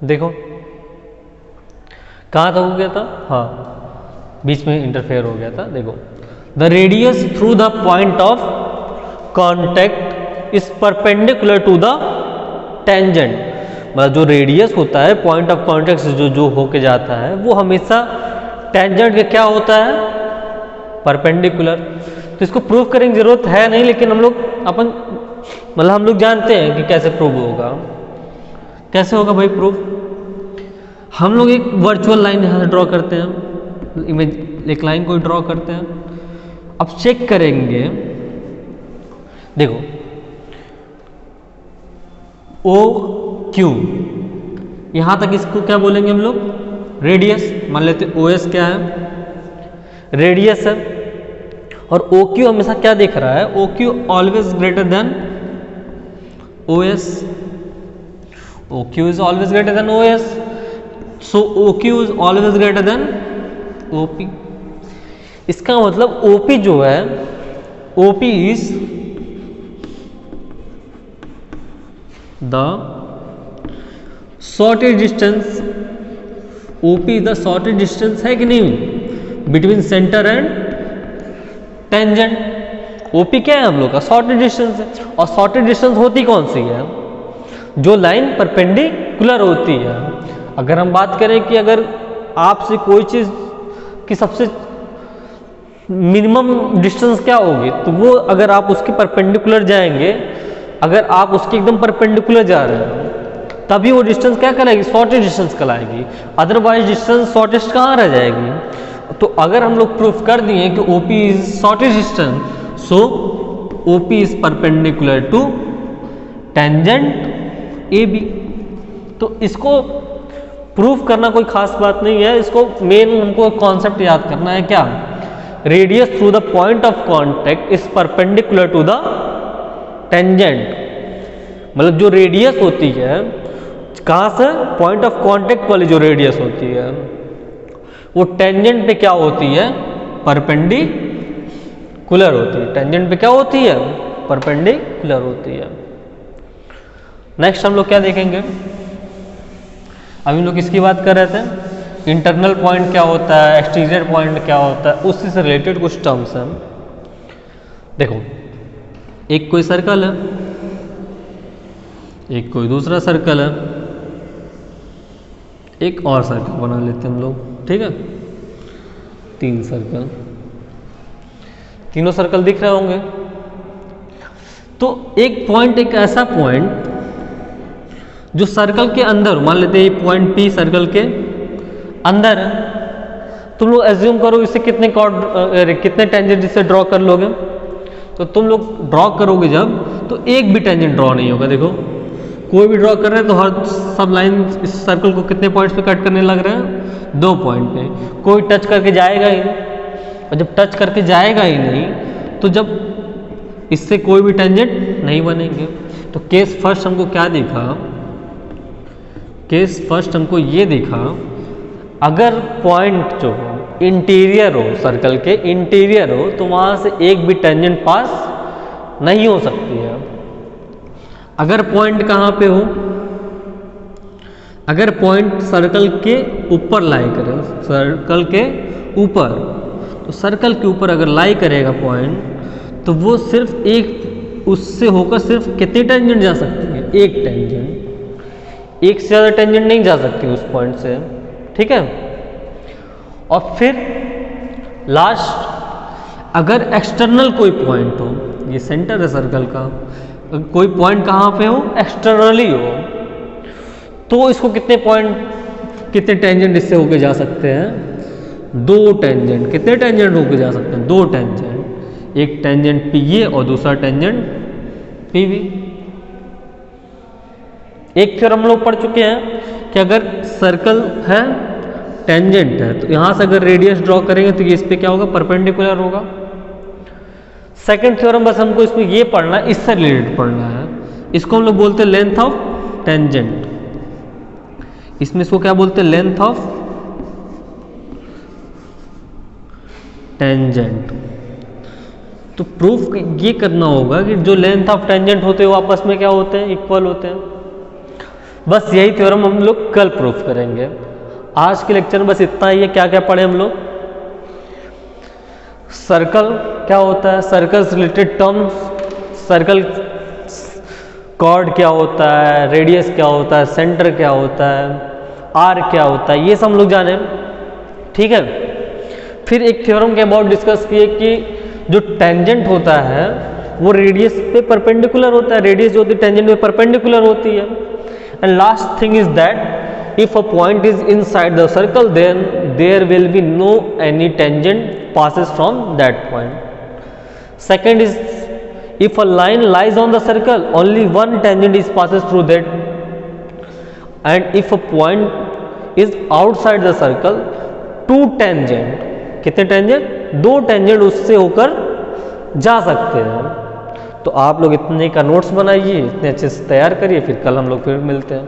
देखो कहाँ तक हो गया था, हाँ बीच में इंटरफेयर हो गया था। देखो the radius through the point of contact is perpendicular to the tangent. मतलब जो रेडियस होता है पॉइंट ऑफ कॉन्टेक्ट से जो होके जाता है वो हमेशा टेंजेंट के क्या होता है, परपेंडिकुलर। तो इसको प्रूफ करने की जरूरत है नहीं, लेकिन हम लोग जानते हैं कि कैसे प्रूव होगा। कैसे होगा भाई प्रूफ? हम लोग एक वर्चुअल लाइन यहाँ से ड्रॉ करते हैं, इमेज एक लाइन को ड्रॉ करते हैं। अब चेक करेंगे, देखो ओ क्यू यहां तक, इसको क्या बोलेंगे हम लोग, रेडियस। मान लेते ओ एस क्या है, रेडियस है, और ओ क्यू हमेशा क्या दिख रहा है, O Q always greater than O S. O Q is always greater than O S, so O Q is always greater than O P. इसका मतलब ओ पी जो है, O P is the shortest distance. OP the shortest distance है कि नहीं between centre and tangent. OP क्या है हम लोग का, शॉर्टेज डिस्टेंस है। और शॉर्टेज डिस्टेंस होती कौन सी है, जो लाइन परपेंडिकुलर होती है। अगर हम बात करें कि अगर आपसे कोई चीज की सबसे मिनिमम डिस्टेंस क्या होगी, तो वो अगर आप उसके परपेंडिकुलर जाएंगे, अगर आप उसके एकदम परपेंडिकुलर जा रहे हैं तभी वो डिस्टेंस क्या कहलाएगी, शॉर्टेस्ट डिस्टेंस कहलाएगी। अदरवाइज डिस्टेंस शॉर्टेस्ट कहाँ रह जाएगी। तो अगर हम लोग प्रूफ कर दिए कि OP is shortest distance, so OP is perpendicular to tangent A B. तो इसको प्रूफ करना कोई खास बात नहीं है, इसको मेन हमको कॉन्सेप्ट याद करना है, क्या, radius through the point of contact is perpendicular to the tangent. मतलब जो रेडियस होती है कहाँ से, पॉइंट ऑफ कांटेक्ट वाली जो रेडियस होती है वो टेंजेंट पे क्या होती है, परपेंडिकुलर होती है। टेंजेंट पे क्या होती है, परपेंडिकुलर होती है। नेक्स्ट हम लोग क्या देखेंगे, अभी हम लोग किसकी बात कर रहे थे, इंटरनल पॉइंट क्या होता है, एक्सटीरियर पॉइंट क्या होता है, उससे से रिलेटेड कुछ टर्म्स हैं। देखो एक कोई सर्कल है, एक कोई दूसरा सर्कल है, एक और सर्कल बना लेते हैं हम लोग, ठीक है। 3 सर्कल, तीनों सर्कल दिख रहे होंगे। तो एक पॉइंट, एक ऐसा पॉइंट जो सर्कल के अंदर, मान लेते हैं पॉइंट पी सर्कल के अंदर है। तुम लोग एज्यूम करो इसे कितने टेंजेंट इससे ड्रॉ कर लोगे। तो तुम लोग ड्रॉ करोगे जब, तो एक भी टेंजेंट ड्रॉ नहीं होगा। देखो कोई भी ड्रॉ कर रहे हैं तो हर सब लाइन इस सर्कल को कितने पॉइंट्स पे कट करने लग रहे हैं, 2 पॉइंट पे। कोई टच करके जाएगा ही नहीं, और जब टच करके जाएगा ही नहीं तो जब इससे कोई भी टेंजेंट नहीं बनेंगे। तो केस फर्स्ट हमको क्या दिखा, केस फर्स्ट हमको ये दिखा, अगर पॉइंट जो इंटीरियर हो, सर्कल के इंटीरियर हो, तो वहां से एक भी टेंजेंट पास नहीं हो सकती है। अगर पॉइंट कहाँ पे हो, अगर पॉइंट सर्कल के ऊपर लाई करे, सर्कल के ऊपर, तो सर्कल के ऊपर अगर लाई करेगा पॉइंट, तो वो सिर्फ एक, उससे होकर सिर्फ कितनी टेंजेंट जा सकती है, एक टेंजेंट, एक से ज़्यादा टेंजेंट नहीं जा सकती उस पॉइंट से, ठीक है। और फिर लास्ट, अगर एक्सटर्नल कोई पॉइंट हो, ये सेंटर है सर्कल का, कोई पॉइंट कहाँ पे हो, एक्सटर्नली हो, तो इसको कितने टेंजेंट इससे होके जा सकते हैं, 2 टेंजेंट। कितने टेंजेंट होके जा सकते हैं, 2 टेंजेंट, एक टेंजेंट पी ए और दूसरा टेंजेंट पी बी। एक फिर हम लोग पढ़ चुके हैं कि अगर सर्कल है, टेंजेंट है, तो यहां से अगर रेडियस ड्रॉ करेंगे तो ये इस पे क्या होगा, परपेंडिकुलर होगा। सेकंड थ्योरम बस हमको इसमें ये पढ़ना है, इससे रिलेटेड पढ़ना है। इसको हम लोग बोलते हैं लेंथ ऑफ टेंजेंट। इसमें इसको क्या बोलते हैं, लेंथ ऑफ टेंजेंट। तो प्रूफ ये करना होगा कि जो लेंथ ऑफ टेंजेंट होते हैं वो आपस में क्या होते हैं, इक्वल होते हैं। बस यही थ्योरम हम लोग कल प्रूफ करेंगे। आज के लेक्चर में बस इतना ही है। क्या क्या पढ़े हम लोग? सर्कल क्या होता है, सर्कल से रिलेटेड टर्म्स, सर्कल कॉर्ड क्या होता है, रेडियस क्या होता है, सेंटर क्या होता है, आर क्या होता है, ये सब हम लोग जाने। ठीक है। फिर एक थ्योरम के अबाउट डिस्कस किए कि जो टेंजेंट होता है वो रेडियस पे परपेंडिकुलर होता है, रेडियस जो होती है टेंजेंट पे परपेंडिकुलर होती है। And last thing is that if a point is inside the circle then there will be no any tangent passes from that point. Second is if a line lies on the circle only one tangent is passes through that, and if a point is outside the circle two tangent, कितने tangent? दो tangent उससे होकर जा सकते हैं। तो आप लोग इतने का नोट्स बनाइए, इतने अच्छे से तैयार करिए, फिर कल हम लोग फिर मिलते हैं।